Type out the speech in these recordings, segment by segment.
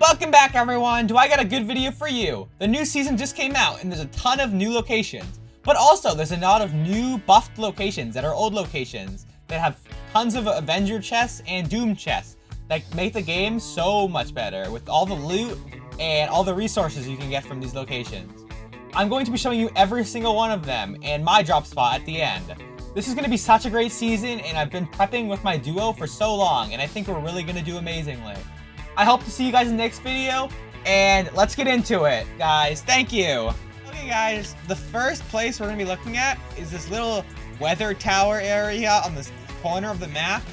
Welcome back, everyone. Do I got a good video for you? The new season just came out and there's a ton of new locations, but also there's a lot of new buffed locations that are old locations that have tons of Avenger chests and Doom chests that make the game so much better with all the loot and all the resources you can get from these locations. I'm going to be showing you every single one of them and my drop spot at the end. This is going to be such a great season, and I've been prepping with my duo for so long, and I think we're really going to do amazingly. I hope to see you guys in the next video, and let's get into it, guys. Thank you. Okay, guys, the first place we're going to be looking at is this little weather tower area on this corner of the map.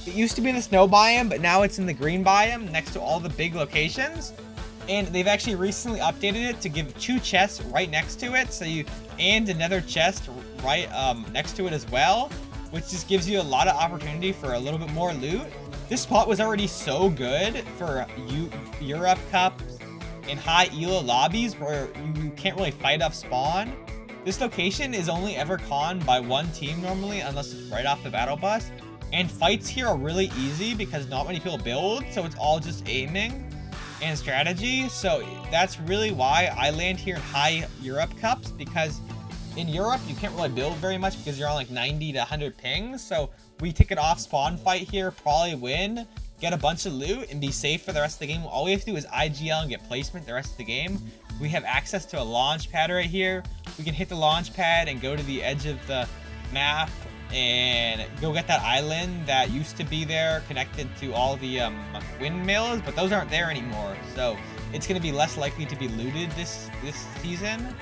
It used to be in the snow biome, but now it's in the green biome next to all the big locations. And they've actually recently updated it to give 2 chests right next to it, and another chest right next to it as well, which just gives you a lot of opportunity for a little bit more loot. This spot was already so good for Europe Cups and high ELO lobbies where you can't really fight off spawn. This location is only ever conned by one team normally, unless it's right off the battle bus. And fights here are really easy because not many people build, so it's all just aiming and strategy. So that's really why I land here in high Europe Cups, because in Europe you can't really build very much because you're on like 90 to 100 pings. So we take it off spawn fight here, probably win, get a bunch of loot, and be safe for the rest of the game. All we have to do is IGL and get placement the rest of the game. We have access to a launch pad right here. We can hit the launch pad and go to the edge of the map and go get that island that used to be there connected to all the windmills, but those aren't there anymore. So it's going to be less likely to be looted this season.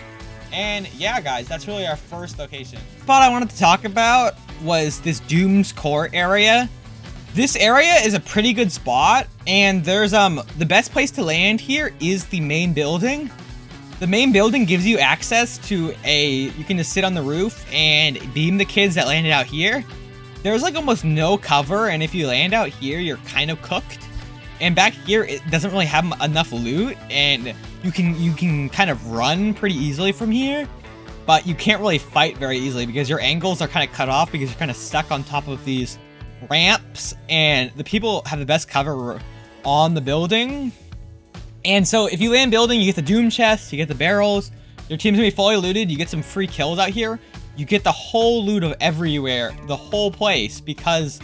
And yeah, guys, that's really our first location. The spot I wanted to talk about was this Doom's Core area. This area is a pretty good spot, and there's the best place to land here is the main building. The main building gives you access to you can just sit on the roof and beam the kids that landed out here. There's like almost no cover, and if you land out here, you're kind of cooked. And back here, it doesn't really have enough loot, and you can kind of run pretty easily from here, but you can't really fight very easily because your angles are kind of cut off because you're kind of stuck on top of these ramps, and the people have the best cover on the building. And so if you land building, you get the Doom chest, you get the barrels, your team's gonna be fully looted, you get some free kills out here, you get the whole loot of everywhere, the whole place, because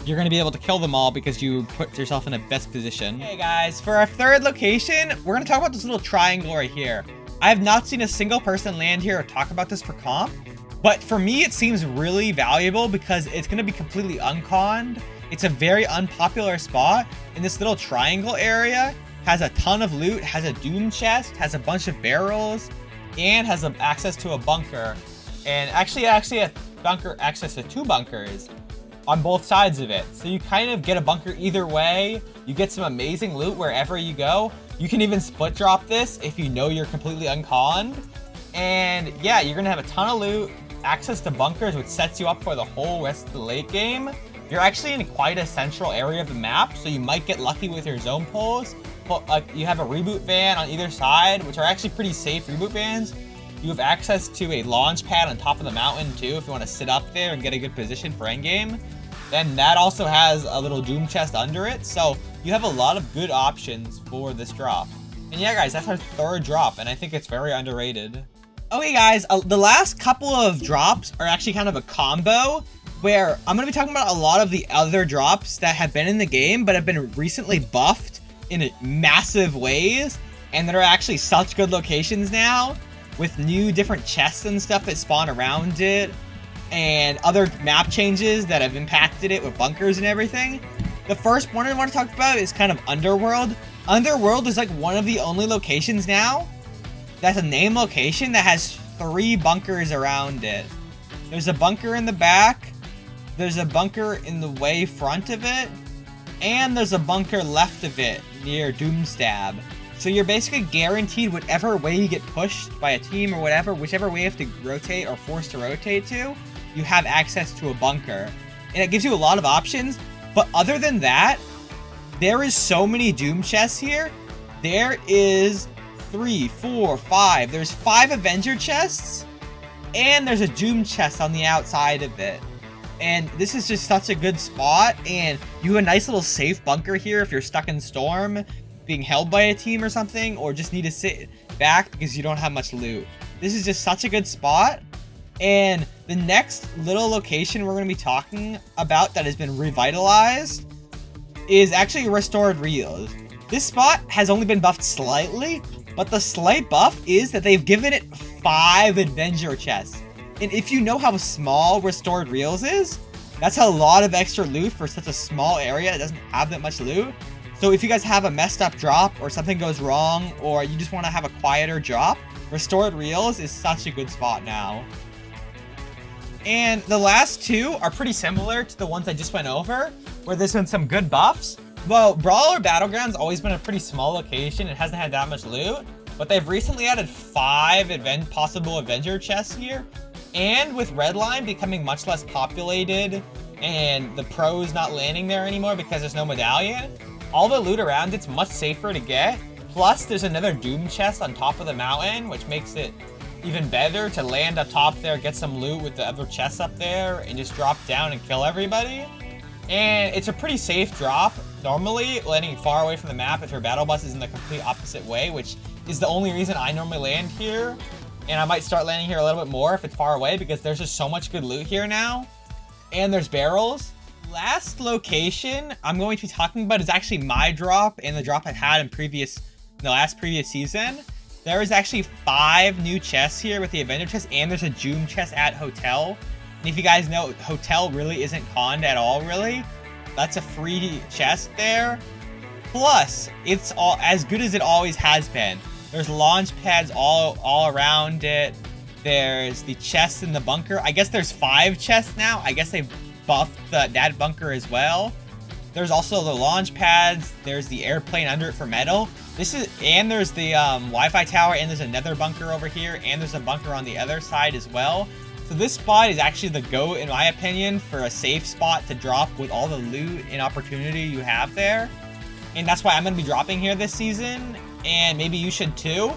you're going to be able to kill them all because you put yourself in the best position. Hey guys, for our third location, we're going to talk about this little triangle right here. I have not seen a single person land here or talk about this for comp, but for me it seems really valuable because it's going to be completely unconned. It's a very unpopular spot, and this little triangle area has a ton of loot, has a Doom chest, has a bunch of barrels, and has access to a bunker. And actually a bunker, access to 2 bunkers on both sides of it. So you kind of get a bunker either way. You get some amazing loot wherever you go. You can even split drop this if you know you're completely unconned. And yeah, you're gonna have a ton of loot, access to bunkers, which sets you up for the whole rest of the late game. You're actually in quite a central area of the map, so you might get lucky with your zone pulls. You have a reboot van on either side, which are actually pretty safe reboot vans. You have access to a launch pad on top of the mountain too if you want to sit up there and get a good position for endgame. Then that also has a little Doom chest under it, so you have a lot of good options for this drop. And yeah, guys, that's our third drop, and I think it's very underrated. Okay, guys, the last couple of drops are actually kind of a combo, where I'm going to be talking about a lot of the other drops that have been in the game, but have been recently buffed in massive ways, and that are actually such good locations now, with new different chests and stuff that spawn around it, and other map changes that have impacted it with bunkers and everything. The first one I want to talk about is kind of Underworld. Underworld is like one of the only locations now that's a name location that has 3 bunkers around it. There's a bunker in the back, there's a bunker in the way front of it, and there's a bunker left of it near Doomstab. So you're basically guaranteed whatever way you get pushed by a team or whatever, whichever way you have to rotate or forced to rotate to, you have access to a bunker. And it gives you a lot of options, but other than that, there is so many Doom chests here. There is 3, 4, 5. There's 5 Avenger chests, and there's a Doom chest on the outside of it. And this is just such a good spot, and you have a nice little safe bunker here if you're stuck in Storm. being held by a team or something, or just need to sit back because you don't have much loot. This is just such a good spot. And the next little location we're going to be talking about that has been revitalized is actually Restored Reels. This spot has only been buffed slightly, but the slight buff is that they've given it 5 adventure chests. And if you know how small Restored Reels is, that's a lot of extra loot for such a small area that doesn't have that much loot. So if you guys have a messed up drop or something goes wrong or you just want to have a quieter drop, Restored Reels is such a good spot now. And the last two are pretty similar to the ones I just went over, where there's been some good buffs. Well, Brawler Battleground's always been a pretty small location. It hasn't had that much loot, but they've recently added 5 possible Avenger chests here. And with Redline becoming much less populated and the pros not landing there anymore because there's no medallion, all the loot around it's much safer to get. Plus, there's another Doom chest on top of the mountain, which makes it even better to land up top there, get some loot with the other chests up there, and just drop down and kill everybody. And it's a pretty safe drop, normally, landing far away from the map if your battle bus is in the complete opposite way, which is the only reason I normally land here. And I might start landing here a little bit more if it's far away, because there's just so much good loot here now. And there's barrels. Last location I'm going to be talking about is actually my drop, and the drop I've had in the last previous season. There is actually 5 new chests here with the Avenger chest, and there's a Joom chest at Hotel. And if you guys know, Hotel really isn't conned at all, really. That's a free chest there. Plus, it's all as good as it always has been. There's launch pads all around it. There's the chests in the bunker. I guess there's 5 chests now. I guess they've buffed that bunker as well. There's also the launch pads. There's the airplane under it for metal. And there's the Wi-Fi tower, and there's another bunker over here, and there's a bunker on the other side as well. So this spot is actually the GOAT, in my opinion, for a safe spot to drop with all the loot and opportunity you have there. And that's why I'm going to be dropping here this season, and maybe you should too.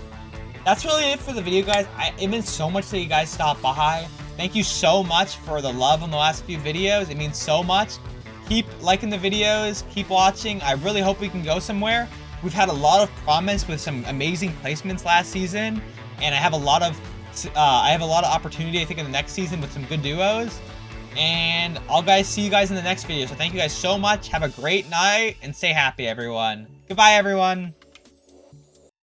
That's really it for the video, guys. It means so much that you guys stopped by. Thank you so much for the love in the last few videos. It means so much. Keep liking the videos, keep watching. I really hope we can go somewhere. We've had a lot of promise with some amazing placements last season, and I have a lot of opportunity, I think, in the next season with some good duos. And I'll see you guys in the next video. So thank you guys so much. Have a great night and stay happy, everyone. Goodbye, everyone.